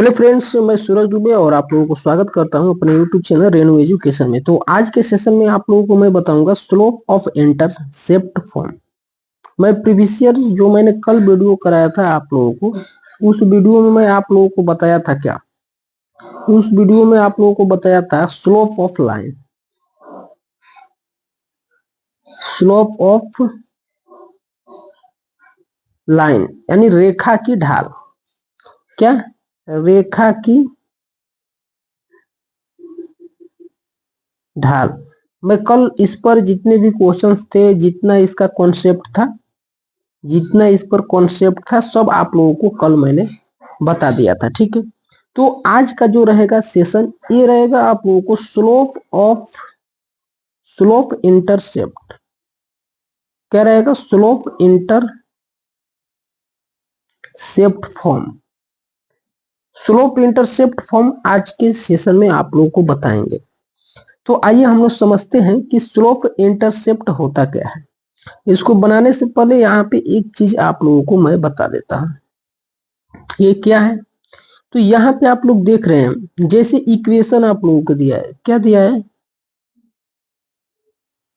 Hello friends, मैं सूरज दुबे और आप लोगों को स्वागत करता हूं अपने यूट्यूब चैनल रेनू एजुकेशन में। तो आज के सेशन में आप लोगों को मैं बताऊंगा स्लोप ऑफ इंटरसेप्ट फॉर्म। मैं प्रीवियस ईयर जो मैंने कल वीडियो कराया था आप लोगों को, उस वीडियो में मैं आप लोगों को बताया था क्या, उस वीडियो में आप लोगों को बताया था slope of line, slope of line यानी रेखा की ढाल। क्या? रेखा की ढाल। मैं कल इस पर जितने भी क्वेश्चंस थे, जितना इसका कॉन्सेप्ट था, जितना इस पर कॉन्सेप्ट था, सब आप लोगों को कल मैंने बता दिया था। ठीक है, तो आज का जो रहेगा सेशन ये रहेगा आप लोगों को स्लोप इंटरसेप्ट। क्या रहेगा? Slope intercept form. Slope intercept form आज के सेशन में आप लोगों को बताएंगे। तो आइए हम लोग समझते हैं कि स्लोप इंटरसेप्ट होता क्या है। इसको बनाने से पहले यहाँ पे एक चीज आप लोगों को मैं बता देता हूँ। ये क्या है? तो यहाँ पे आप लोग देख रहे हैं, जैसे इक्वेशन आप लोगों को दिया है। क्या दिया है?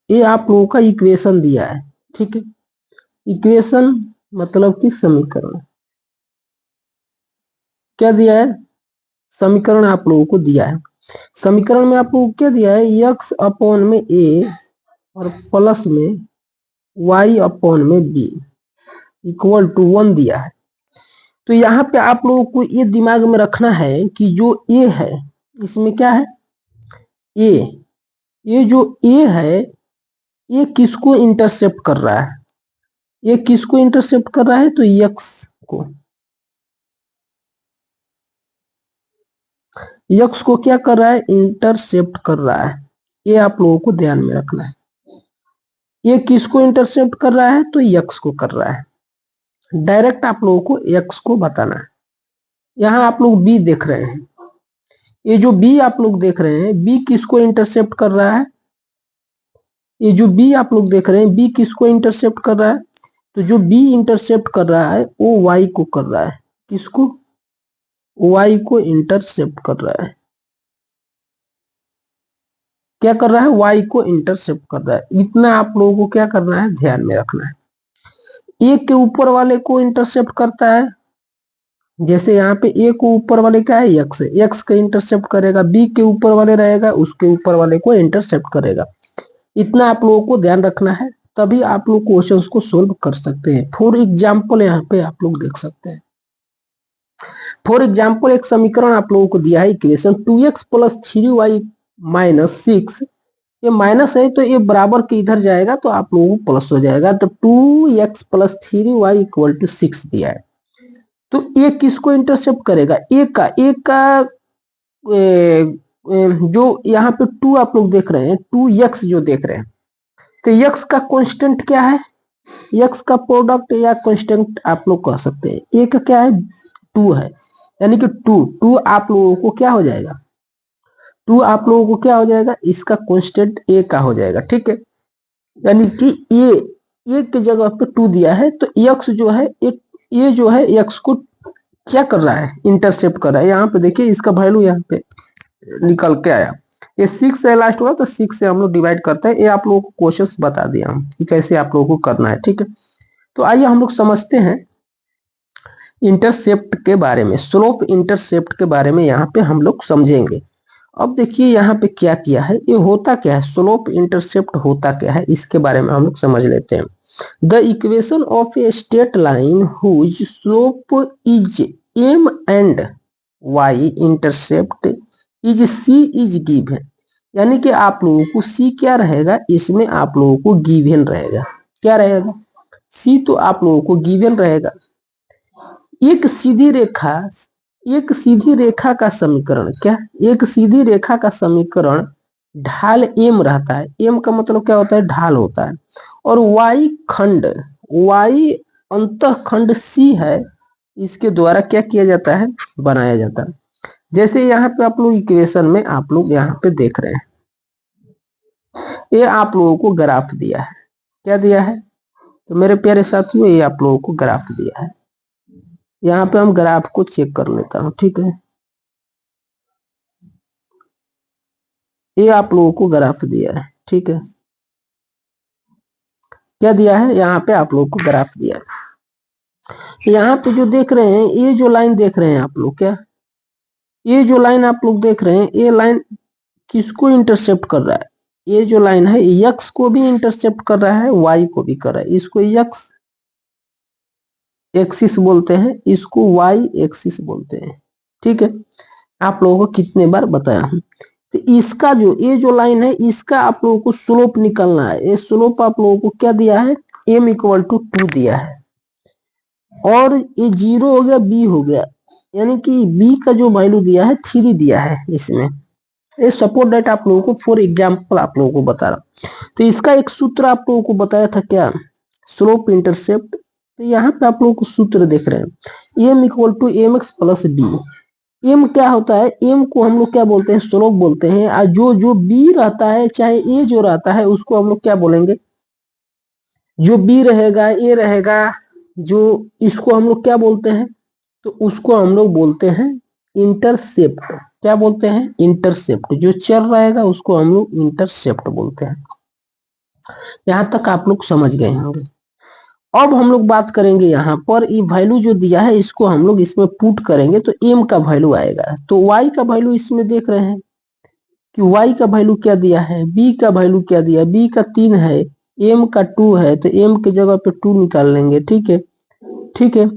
ये आप लोगों का इक्वेशन दिया है। ठीक है, इक्वेशन मतलब कि समीकरण। क्या दिया है? समीकरण आप लोगों को दिया है। समीकरण में आप लोगों को क्या दिया है? x अपॉन में a और प्लस में y अपॉन में b इक्वल टू 1 दिया है। तो यहाँ पे आप लोगों को ये दिमाग में रखना है कि जो a है, इसमें क्या है? a। ये जो a है, ये किसको इंटरसेप्ट कर रहा है? ये किसको इंटरसेप्ट कर रहा है? तो x को। x को क्या कर रहा है? इंटरसेप्ट कर रहा है। ये आप लोगों को ध्यान में रखना है। ये किसको इंटरसेप्ट कर रहा है? तो x को कर रहा है। डायरेक्ट आप लोगों को x को बताना है। यहाँ आप लोग b देख रहे हैं। ये जो b आप लोग देख रहे हैं, b किसको इंटरसेप्ट कर रहा है? ये जो b आप लोग देख रहे हैं, b किसको इंटरसेप्ट कर रहा है? तो जो b इंटरसेप्ट कर रहा है वो y को कर रहा है। किसको? y को इंटरसेप्ट कर रहा है। क्या कर रहा है? y को इंटरसेप्ट कर रहा है। इतना आप लोगों को क्या करना है? ध्यान में रखना है। एक के ऊपर वाले को इंटरसेप्ट करता है। जैसे यहाँ पे ए को ऊपर वाले क्या है? एक्स है। एक्स का इंटरसेप्ट करेगा। बी के ऊपर वाले रहेगा, उसके ऊपर वाले को इंटरसेप्ट करेगा। इतना आप लोगों को ध्यान रखना है, तभी आप लोग क्वेश्चंस को सोल्व कर सकते हैं। फॉर एग्जाम्पल यहाँ पे आप लोग देख सकते हैं। फॉर एग्जाम्पल एक समीकरण आप लोगों को दिया है, equation 2x plus 3y minus 6। ये माइनस है तो ये बराबर के इधर जाएगा तो आप लोगों को प्लस हो जाएगा। तो 2x plus 3y equal to 6 दिया है। तो ये किसको इंटरसेप्ट करेगा? एक का जो यहाँ पे 2 आप लोग देख रहे हैं, 2x जो देख रहे हैं, तो x का कांस्टेंट क्या है? x का प्रोडक्ट या कांस्टेंट आप लोग कह सकते हैं। एक क्या है? 2 है, यानी कि 2 आप लोगों को क्या हो जाएगा? 2 आप लोगों को क्या हो जाएगा? इसका कांस्टेंट a का हो जाएगा। ठीक है, यानी कि ये की जगह पे 2 दिया है, तो x जो है, ये जो है x को क्या कर रहा है? इंटरसेप्ट कर रहा है। यहाँ पे देखिए इसका वैल्यू यहाँ पे निकल के आया। ये 6 से लास्ट हुआ तो 6 से हम लोग डिवाइड करते हैं। ये आप लोगों को क्वेश्चंस बता दिया हम कि कैसे आप लोगों को करना है। ठीक है, तो आइए हम लोग समझते हैं इंटरसेप्ट के बारे में। स्लोप इंटरसेप्ट के बारे में यहाँ पे हम लोग समझेंगे। अब देखिए यहाँ पे क्या किया है, ये होता क्या है? स्लोप इंटरसेप्ट होता क्या है, इसके बारे में हम लोग समझ लेते हैं। The equation of a straight line whose slope is m and y intercept is c is given. यानी कि आप लोगों को c क्या रहेगा? इसमें आप लोगों को गिवन रहेगा। क्या रहेगा? c तो आप लोगों को गिवन रहेगा। एक सीधी रेखा का समीकरण। क्या? एक सीधी रेखा का समीकरण ढाल m रहता है। m का मतलब क्या होता है? ढाल होता है। और y अंतःखंड c है, इसके द्वारा क्या किया जाता है? बनाया जाता है। जैसे यहाँ पे आप लोग इक्वेशन में आप लोग यहाँ पे देख रहे हैं, ये आप लोगों को ग्राफ दिया है। क्या दिया है? तो मेरे प्यारे साथियों, ये आप लोगों को ग्राफ दिया है। यहाँ पे हम ग्राफ को चेक कर लेता हूँ। ठीक है, ये आप लोगों को ग्राफ दिया है, ठीक है। क्या दिया है यहाँ पे आप लोगों को ग्राफ दिया है। यहाँ पे जो देख रहे हैं, ये जो लाइन देख रहे हैं आप लोग, क्या ये जो लाइन आप लोग देख रहे हैं, ये लाइन किसको इंटरसेप्ट कर रहा है? ये जो लाइन है यक्स को भी इंटरसेप्ट कर रहा है, वाई को भी कर रहा है। इसको यक्स एक्सिस बोलते हैं, इसको वाई एक्सिस बोलते हैं, ठीक है। आप लोगों को कितने बार बताया हूं। तो इसका जो ये जो लाइन है, इसका आप लोगों को स्लोप निकालना है। ये स्लोप आप लोगों को क्या दिया है? m इक्वल टू 2 दिया है, और ये 0 हो गया, b हो गया, यानी कि b का जो वैल्यू दिया है 3 दिया है इसमें। ये सपोर्ट डेट आप लोगों को फॉर एग्जाम्पल आप लोगों को बता रहा। तो इसका एक सूत्र आप लोगों को बताया था, क्या? Slope intercept. तो यहाँ पे आप लोगों को सूत्र देख रहे हैं, m equal to m x plus b. M क्या होता है? एम को हम लोग क्या बोलते हैं? स्लोप बोलते हैं। और जो जो बी रहता है, चाहे ए जो रहता है, उसको हम लोग क्या बोलेंगे? जो बी रहेगा, ए रहेगा, जो इसको हम लोग क्या बोलते हैं? तो उसको हम लोग बोलते हैं इंटरसेप्ट। क्या बोलते हैं? इंटरसेप्ट। जो चल रहेगा उसको हम लोग इंटरसेप्ट बोलते हैं। यहां तक आप लोग समझ गए होंगे। अब हम लोग बात करेंगे यहाँ पर, ये वैल्यू जो दिया है इसको हम लोग इसमें पुट करेंगे तो m का वैल्यू आएगा। तो y का वैल्यू इसमें देख रहे हैं कि y का वैल्यू क्या दिया है, b का वैल्यू क्या दिया, b का 3 है, m का 2 है, तो m की जगह पे 2 निकाल लेंगे, ठीक है, ठीक है।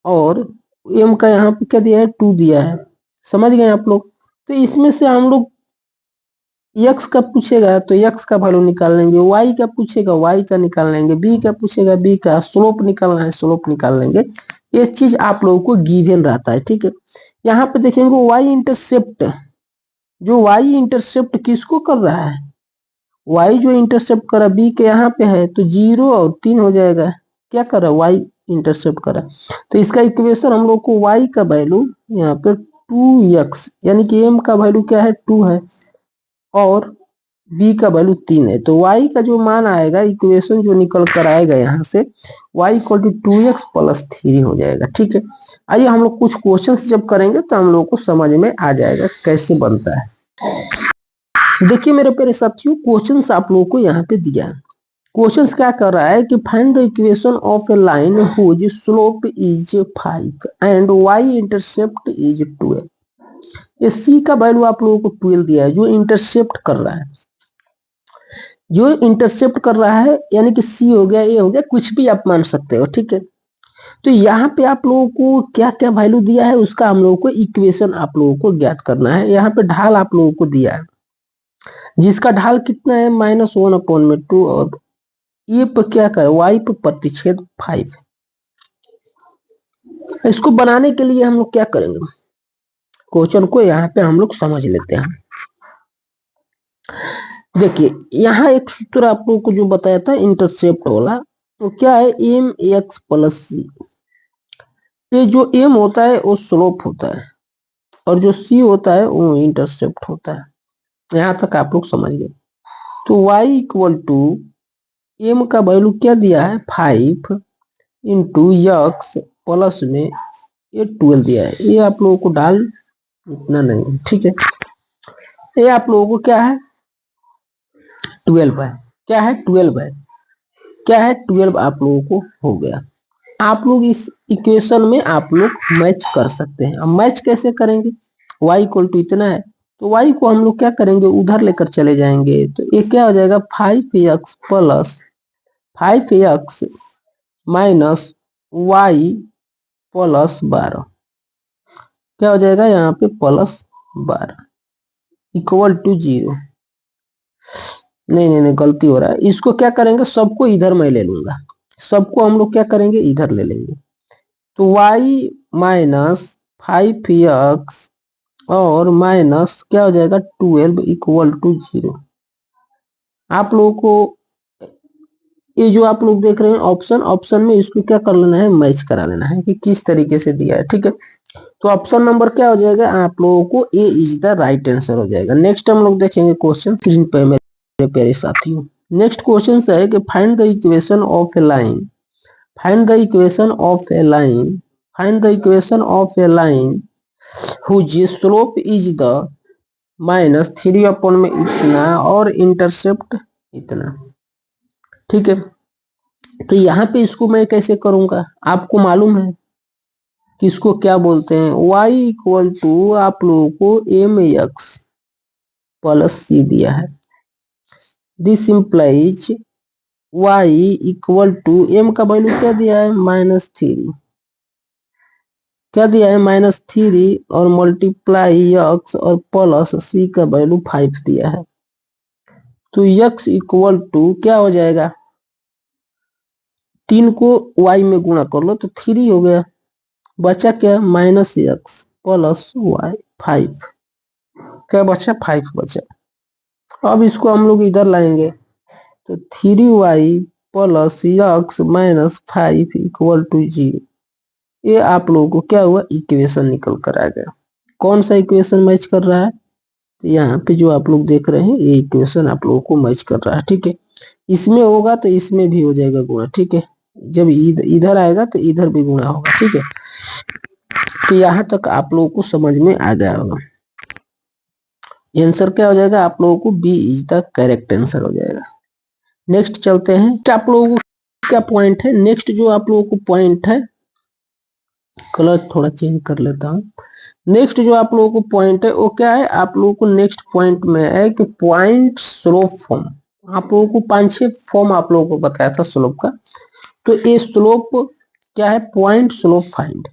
और m का यहाँ पे क्या दिया है? 2 दिया है। समझ गए आप लोग? तो इसमें से हम लोग x का पूछेगा तो x का वैल्यू निकाल लेंगे, y का पूछेगा y का निकाल लेंगे, b का पूछेगा b का, स्लोप निकालना है स्लोप निकाल लेंगे। ये चीज आप लोगों को गिवन रहता है, ठीक है। यहाँ पे देखेंगे y इंटरसेप्ट, जो y इंटरसेप्ट किसको कर रहा है? y जो इंटरसेप्ट कर रहा है b के यहाँ पे है, तो 0 और 3 हो जाएगा। क्या कर रहा है? y इंटरसेप्ट कर रहा है। तो इसका इक्वेशन हम लोग को y का वैल्यू यहाँ पे 2x, यानी कि m का वैल्यू क्या है? 2 है, और b का वैल्यू 3 है। तो y का जो मान आएगा, इक्वेशन जो निकल कर आएगा यहाँ से, y equal to 2x plus 3 हो जाएगा, ठीक है। आइए हम लोग कुछ क्वेश्चंस जब करेंगे तो हम लोग को समझ में आ जाएगा कैसे बनता है। देखिए मेरे प्यारे साथियों, क्वेश्चंस आप लोगों को यहाँ पे दिया है। क्वेश्चंस क्या कर रहा है कि find the equation of a line whose slope is 5 and y intercept is 12। ये c का वैल्यू आप लोगों को 12 दिया है, जो इंटरसेप्ट कर रहा है, जो इंटरसेप्ट कर रहा है, यानी कि सी हो गया, ए हो गया, कुछ भी आप मान सकते हो, ठीक है। तो यहाँ पे आप लोगों को क्या क्या वैल्यू दिया है, उसका हम लोगों को इक्वेशन आप लोगों को ज्ञात करना है। यहाँ पे ढाल आप लोगों को दिया है, जिसका ढाल कितना है? -1/2, और ये पर क्या कर, y पर प्रतिच्छेद 5। इसको बनाने के लिए हम लोग क्या करेंगे? क्वेश्चन को यहाँ पे हम लोग समझ लेते हैं। देखिए यहाँ एक सूत्र आप लोगों को जो बताया था इंटरसेप्ट वाला, तो क्या है? एम एक्स प्लस सी। ये जो m होता है वो स्लोप होता है, और जो c होता है वो इंटरसेप्ट होता है। यहाँ तक आप लोग समझ गए। तो y इक्वल टू m का वैल्यू क्या दिया है? 5 इंटू यक्स प्लस में ये 12 दिया है। ये आप लोगों को डाल इतना नहीं है, ठीक है। ये आप लोगों को क्या है? 12 है। क्या है? 12 है। क्या है? 12 आप लोगों को हो गया। आप लोग इस इक्वेशन में आप लोग मैच कर सकते हैं। अब मैच कैसे करेंगे? y इक्वल टू इतना है, तो y को हम लोग क्या करेंगे? उधर लेकर चले जाएंगे। तो ये क्या हो जाएगा? 5x plus 5x minus Y plus 12। क्या हो जाएगा यहाँ पे? Plus 12 equal to 0। नहीं नहीं नहीं, गलती हो रहा है। इसको क्या करेंगे? सबको इधर मैं ले लूंगा, सबको हम लोग क्या करेंगे? इधर ले लेंगे। तो y माइनस 5x और माइनस क्या हो जाएगा? 12 इक्वल टू 0। आप लोगों को ये जो आप लोग देख रहे हैं ऑप्शन, ऑप्शन में इसको क्या कर लेना है? मैच करा लेना है कि किस तरीके से दिया है, ठीक है। तो ऑप्शन नंबर क्या हो जाएगा? आप लोगों को ए इज द राइट आंसर हो जाएगा। नेक्स्ट हम लोग देखेंगे क्वेश्चन स्क्रीन पे मेरे प्यारे साथियों। नेक्स्ट क्वेश्चन है कि find the equation of a line, find the equation of a line, find the equation of a line whose slope is the minus 3 में इतना और इंटरसेप्ट इतना। ठीक है, तो यहाँ पे इसको मैं कैसे करूंगा, आपको मालूम है कि इसको क्या बोलते हैं, y इक्वल टू आप लोगों को एम एक्स प्लस सी दिया है। This implies y equal to m का वैल्यू क्या दिया है -3, क्या दिया है -3 और मल्टीप्लाई x और प्लस सी का वैल्यू 5 दिया है। तो x इक्वल टू क्या हो जाएगा, 3 को y में गुणा कर लो तो 3 हो गया, बचा क्या -x प्लस y 5, क्या बचा 5 बचा। अब इसको हम लोग इधर लाएंगे तो 3y plus x minus 5 equal to 0। ये आप लोगों को क्या हुआ, इक्वेशन निकल कर आ गया। कौन सा इक्वेशन मैच कर रहा है, तो यहाँ पे जो आप लोग देख रहे हैं ये इक्वेशन आप लोगों को मैच कर रहा है। ठीक है, इसमें होगा तो इसमें भी हो जाएगा गुणा। ठीक है, जब इधर आएगा तो इधर भी गुणा होगा। ठीक है, तो यहाँ तक आप लोगों को समझ में आ गया होगा। आंसर क्या हो जाएगा, आप लोगों को b is the correct answer हो जाएगा। नेक्स्ट चलते हैं, आप लोगों को क्या पॉइंट है, नेक्स्ट जो आप लोगों को पॉइंट है, कलर थोड़ा चेंज कर लेता हूँ। नेक्स्ट जो आप लोगों को पॉइंट है वो क्या है, आप लोगों को नेक्स्ट पॉइंट में है कि पॉइंट स्लोप फॉर्म। आप लोगों को 5-6 फॉर्म आप लोगों को बताया था स्लोप का, तो ये स्लोप क्या है, पॉइंट स्लोप फाइंड।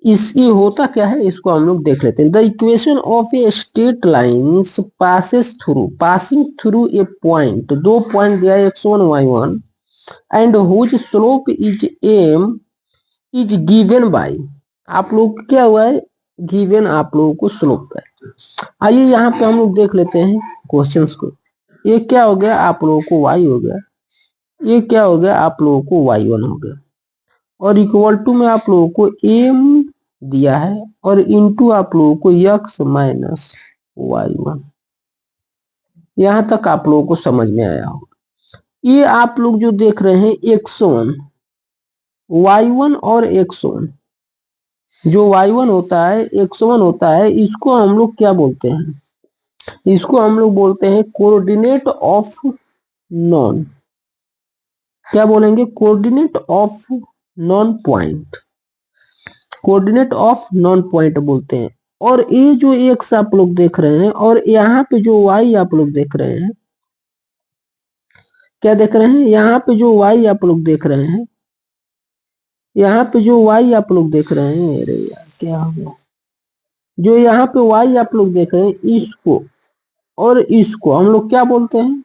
ये होता क्या है इसको हम लोग देख लेते हैं। The equation of a straight lines passing through a point, 2 point दिया है x1 y1 and whose slope is m is given by, आप लोग क्या हुआ है, गिवन आप लोगों को स्लोप है। आइए यहाँ पे हम लोग देख लेते हैं क्वेश्चंस को। ये क्या हो गया, आप लोगों को y हो गया, ये क्या हो गया, आप लोगों को y1 हो गया, और इक्वल टू में आप लोगों को m दिया है और इनटू आप लोगों को x माइनस y1। यहां तक आप लोगों को समझ में आया होगा। ये आप लोग जो देख रहे हैं x1 y1 और x1, जो y1 होता है x1 होता है, इसको हम लोग क्या बोलते हैं, इसको हम लोग बोलते हैं कोऑर्डिनेट ऑफ नॉन, क्या बोलेंगे, coordinate of non point, coordinate of non point बोलते हैं। और ये जो एक्स आप लोग देख रहे हैं और यहाँ पे जो वाई आप लोग देख रहे हैं, क्या देख रहे हैं, यहाँ पे जो वाई आप लोग देख रहे हैं, यहाँ पे जो वाई आप लोग देख रहे हैं, अरे यार क्या हो गया, जो यहाँ पे वाई आप लोग देख रहे हैं, इसको और इसको हम लोग क्या बोलते हैं,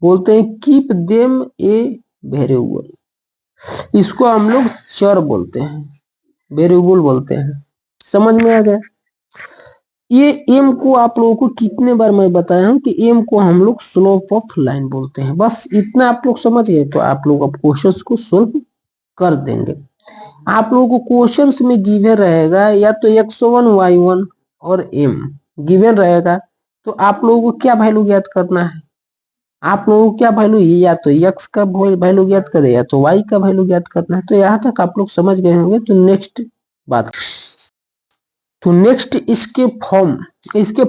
बोलते हैं कीप देम ए वेरिएबल, इसको हम लोग चर बोलते हैं, वेरिएबल बोलते हैं। समझ में आ गया। ये एम को आप लोगों को कितने बार मैं बताया हूं कि एम को हम लोग स्लोप ऑफ लाइन बोलते हैं। बस इतना आप लोग समझ गए तो आप लोग अब क्वेश्चंस को सोल्व कर देंगे। आप लोगों को क्वेश्चंस में गिवन रहेगा या तो x1 y1 और m गिवन रहेगा, तो आप लोगों को क्या वैल्यू ज्ञात करना है, आप लोगों को क्या वैल्यू, या तो x का वैल्यू ज्ञात करे या तो y का वैल्यू ज्ञात करना है। तो यहाँ तक आप लोग समझ गए होंगे। तो नेक्स्ट बात, तो नेक्स्ट इसके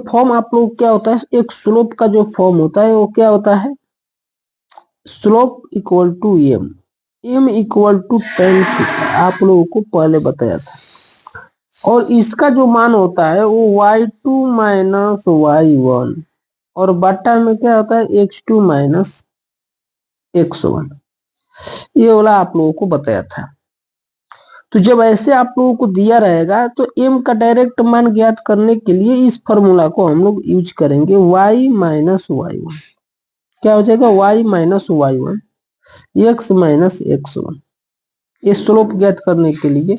फॉर्म आप लोग क्या होता है, एक स्लोप का जो फॉर्म होता है वो क्या होता है, slope equal to m equal to tan theta, आप लोगों को पहले बताया था। और इसका जो मान होता है वो y2 माइनस y1 और बट्टा में क्या होता है x2 माइनस x1, ये वाला आप लोगों को बताया था। तो जब ऐसे आप लोगों को दिया रहेगा तो m का डायरेक्ट मान ज्ञात करने के लिए इस फॉर्मूला को हम लोग यूज करेंगे, y माइनस y1, क्या हो जाएगा y minus y1 x minus x1। ये स्लोप ज्ञात करने के लिए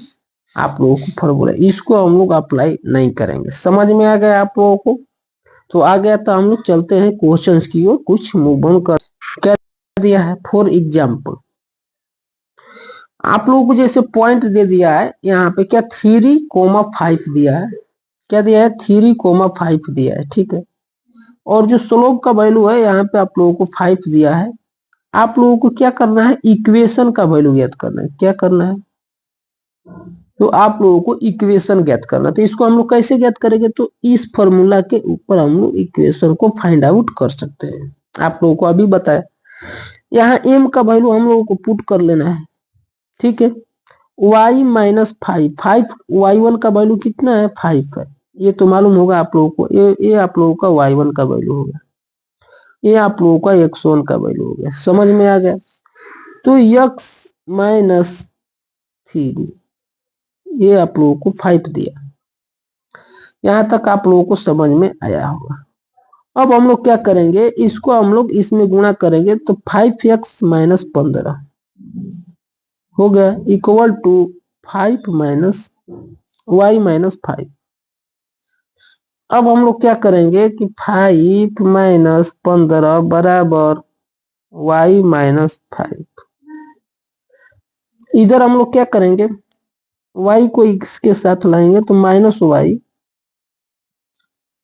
आप लोगों को फॉर्मूला, इसको हम लोग अप्लाई नहीं करेंगे। समझ में आ गया आप लोगों को। तो आ गया तो हम लोग चलते हैं क्वेश्चंस की ओर, कुछ मूव ऑन कर। क्या दिया है, फॉर एग्जाम्पल आप लोगों को जैसे पॉइंट दे दिया है यहाँ पे, क्या 3,5 दिया है, क्या दिया है 3,5 दिया है। ठीक है, और जो स्लोप का वैल्यू है यहाँ पे आप लोगों को 5 दिया है। आप लोगों को क्या करना है, इक्वेशन का वैल्यू ज्ञात करना है। क्या करना है, तो आप लोगों को इक्वेशन ज्ञात करना। तो इसको हम लोग कैसे ज्ञात करेंगे, तो इस फॉर्मूला के ऊपर हम लोग इक्वेशन को फाइंड आउट कर सकते हैं। आप लोगों को अभी बताया, यहाँ एम का वैल्यू हम लोगों को पुट कर लेना है, ठीक है। y माइनस 5, 5y1 का वैल्यू कितना है, 5 है, ये तो मालूम होगा आप लोगों को। ये आप लोगों का y1 का वैल्यू होगा, ये आप लोगों का x1 का वैल्यू हो गया, समझ में आ गया। तो x माइनस 3, ये आप लोगों को 5 दिया। यहां तक आप लोगों को समझ में आया होगा। अब हम लोग क्या करेंगे, इसको हम लोग इसमें गुणा करेंगे, तो 5x माइनस 15 हो गया equal to 5 minus y minus 5। अब हम लोग क्या करेंगे कि 5 माइनस 15 बराबर y माइनस 5। इधर हम लोग क्या करेंगे, y को इसके साथ लाएंगे, तो minus y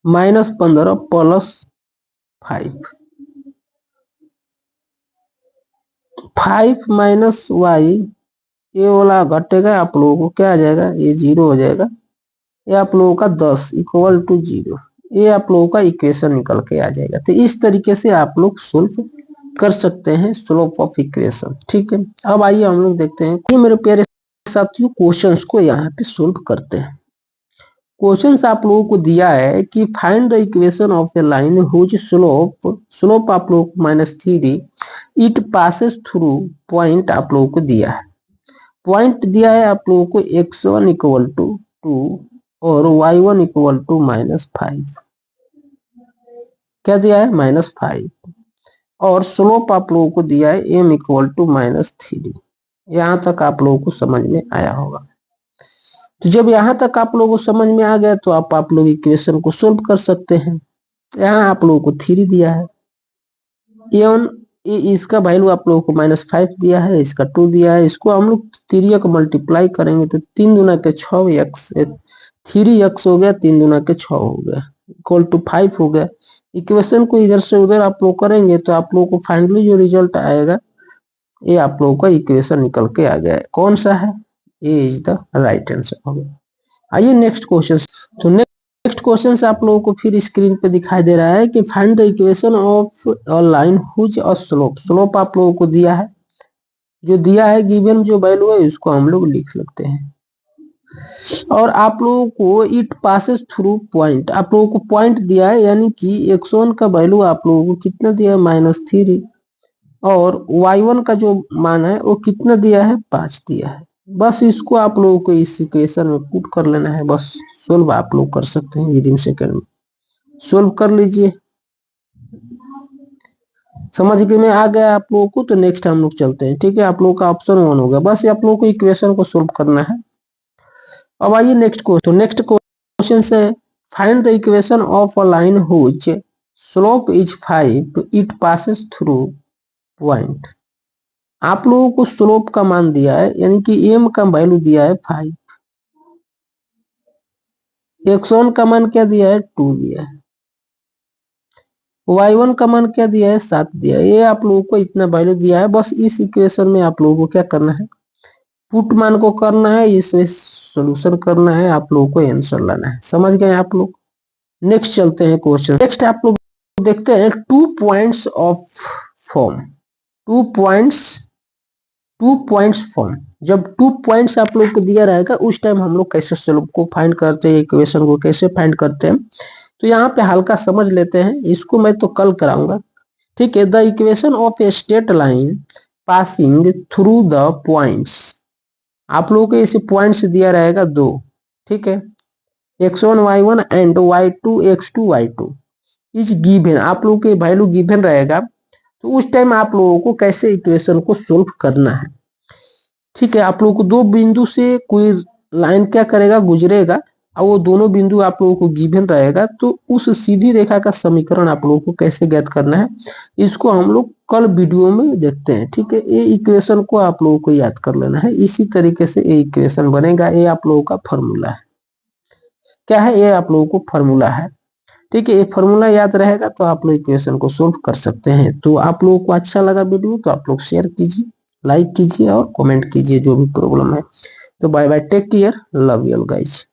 minus 15 plus 5 minus y, ये वाला घटेगा, आप लोगों को क्या आ जाएगा, ये 0 हो जाएगा। ये आप लोगों का 10 इक्वल टू 0, ये आप लोगों का इक्वेशन निकल के आ जाएगा। तो इस तरीके से आप लोग सोल्व कर सकते हैं स्लोप ऑफ इक्वेशन, ठीक है। अब आइए हम लोग देखते हैं, ये मेरे प्यारे साथियों क्वेश्चंस को यहाँ पे सोल्व करते हैं। क्वेश्चंस आप लोगों को दिया है कि find the equation of a line whose slope आप लोग -3, इट पासेस थ्रू पॉइंट आप लोगों को दिया है। पॉइंट दिया है आप लोगों को x1 इक्वल टू 2 और y1 इक्वल टू -5। क्या दिया है, -5। और स्लोप आप लोगों को दिया है m इक्वल टू -3। यहां तक आप लोगों को समझ में आया होगा। तो जब यहां तक आप लोगों को समझ में आ गया, तो आप लोग इक्वेशन को सोल्व कर सकते हैं। यहाँ आप लोगों को 3 दिया है, एवन इसका वैल्यू आप लोगों को -5 दिया है, इसका 2 दिया है। इसको हम लोग 3 को मल्टीप्लाई करेंगे, तो 3 दूना के 6x, 3x हो गया, 3 दूना के 6 हो गया, इक्वल टू 5 हो गया। इक्वेशन को इधर से उधर आप लोग करेंगे, तो आप लोगों को फाइनली जो रिजल्ट आएगा, ये आप लोगों का इक्वेशन निकल के आ गया है। कौन सा है, ये इज द राइट आंसर हो गया। आइए नेक्स्ट क्वेश्चन। तो नेक्स्ट क्वेश्चन से आप लोगों को फिर स्क्रीन पे दिखाई दे रहा है कि find the equation of a line who's a slope. Slope आप लोगों को दिया है, जो दिया है गिवन जो वैल्यू है उसको हम लोग लिख लेते हैं। और आप लोगों को इट पासेस थ्रू पॉइंट, आप लोगों को पॉइंट दिया है, यानी कि x1 का वैल्यू आप लोगों को कितना दिया है, -3, और y1 का जो मान है वो कितना दिया है, 5 दिया है। बस इसको आप लोगों को इस इक्वेशन में पुट कर लेना है, बस सोल्व आप लोग कर सकते हैं विद इन सेकेंड में। सोल्व कर लीजिए, समझ के में आ गया आप लोगों को। तो नेक्स्ट हम लोग चलते हैं, ठीक है। आप लोगों का ऑप्शन 1 होगा, बस आप लोगों को इक्वेशन को सोल्व करना है। अब आइए नेक्स्ट क्वेश्चन। तो नेक्स्ट क्वेश्चन से find the equation of a line whose slope is 5, it passes through point. आप लोगों को स्लोप का मान दिया है, यानी कि m का वैल्यू दिया है 5, x1 का मान क्या दिया है, 2 दिया है, y1 का मान क्या दिया है, 7 दिया है। ये आप लोगों को इतना वैल्यू दिया है। बस इस इक्वेशन में आप लोगों को क्या करना है, पुट मान को करना है, इसमें सोल्यूशन करना है, आप लोगों को आंसर लाना है। समझ गए आप लोग। नेक्स्ट चलते हैं क्वेश्चन। नेक्स्ट आप लोग देखते हैं 2 points of form. 2 points form, जब 2 पॉइंट्स आप लोग को दिया रहेगा, उस टाइम हम लोग कैसे स्लोप को फाइंड करते हैं, इक्वेशन को कैसे फाइंड करते हैं। तो यहाँ पे हल्का समझ लेते हैं, इसको मैं तो कल कराऊंगा, ठीक है। The equation of a straight line passing through the points. आप लोगों को ऐसे पॉइंट्स दिया रहेगा 2, ठीक है, x1 y1 and y2 x2 y2 is given. आप लोगों के वैल्यू गिवन रहेगा, तो उस टाइम आप लोगों को कैसे इक्वेशन को सोल्व करना है, ठीक है। आप लोगों को 2 बिंदु से कोई लाइन क्या करेगा, गुजरेगा, और वो दोनों बिंदु आप लोगों को गिवन रहेगा, तो उस सीधी रेखा का समीकरण आप लोगों को कैसे ज्ञात करना है, इसको हम लोग कल वीडियो में देखते हैं, ठीक है। ये इक्वेशन को आप लोगों को याद कर लेना है, इसी तरीके से ये इक्वेशन बनेगा। ये आप लोगों का फॉर्मूला है, क्या है, ये आप लोगों को फॉर्मूला है, ठीक है। ये फॉर्मूला याद रहेगा तो आप लोग इक्वेशन को सोल्व कर सकते हैं। तो आप लोगों को अच्छा लगा वीडियो, तो आप लोग शेयर कीजिए, लाइक कीजिए और कमेंट कीजिए जो भी प्रॉब्लम है। तो bye bye, take care, love you guys.